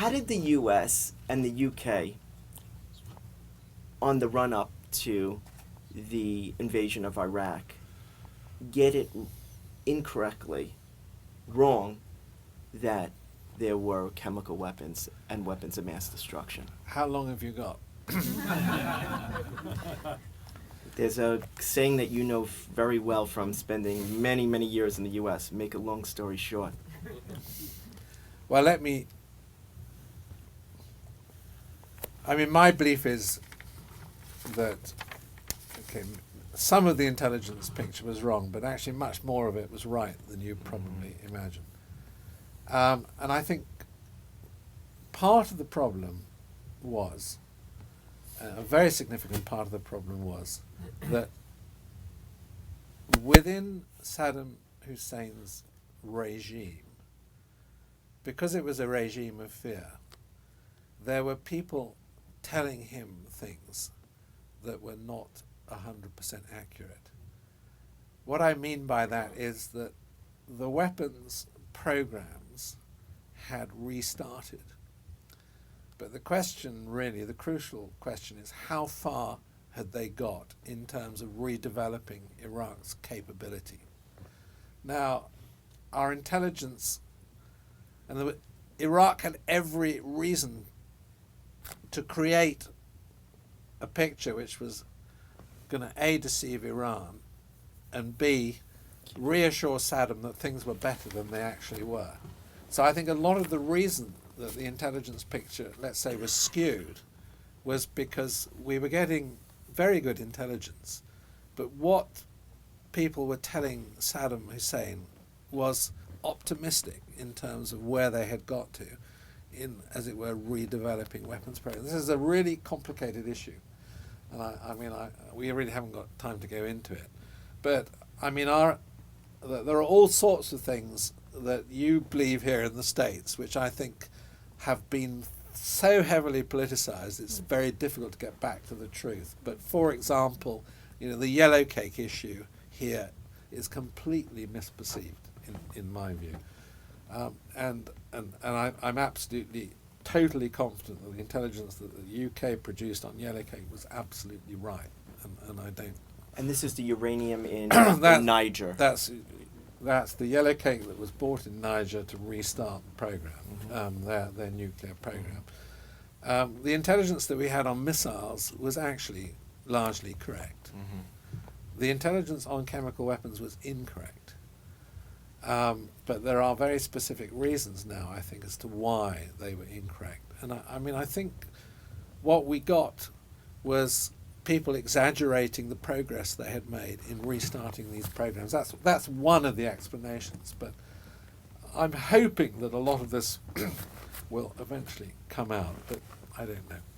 How did the U.S. and the U.K., on the run-up to the invasion of Iraq, get it incorrectly wrong that there were chemical weapons and weapons of mass destruction? How long have you got? There's a saying that you know very well from spending many, many years in the U.S. Make a long story short. Well, my belief is that, some of the intelligence picture was wrong, but actually much more of it was right than you probably imagine. And I think part of the problem was, a very significant part of the problem was, that within Saddam Hussein's regime, because it was a regime of fear, there were people telling him things that were not 100% accurate. What I mean by that is that the weapons programs had restarted. But the question really, the crucial question is, how far had they got in terms of redeveloping Iraq's capability? Now, our intelligence, Iraq had every reason to create a picture which was going to A, deceive Iran, and B, reassure Saddam that things were better than they actually were. So I think a lot of the reason that the intelligence picture, let's say, was skewed was because we were getting very good intelligence, but what people were telling Saddam Hussein was optimistic in terms of where they had got to in, as it were, redeveloping weapons programs. This is a really complicated issue, and we really haven't got time to go into it. But there are all sorts of things that you believe here in the States, which I think have been so heavily politicized, it's very difficult to get back to the truth. But for example, the yellow cake issue here is completely misperceived in my view. And I'm absolutely, totally confident that the intelligence that the UK produced on yellow cake was absolutely right. And I don't. And this is the uranium in Niger. That's the yellow cake that was bought in Niger to restart the program, their nuclear program. The intelligence that we had on missiles was actually largely correct. The intelligence on chemical weapons was incorrect. But there are very specific reasons now, I think, as to why they were incorrect. And I think what we got was people exaggerating the progress they had made in restarting these programs. That's one of the explanations. But I'm hoping that a lot of this will eventually come out, but I don't know.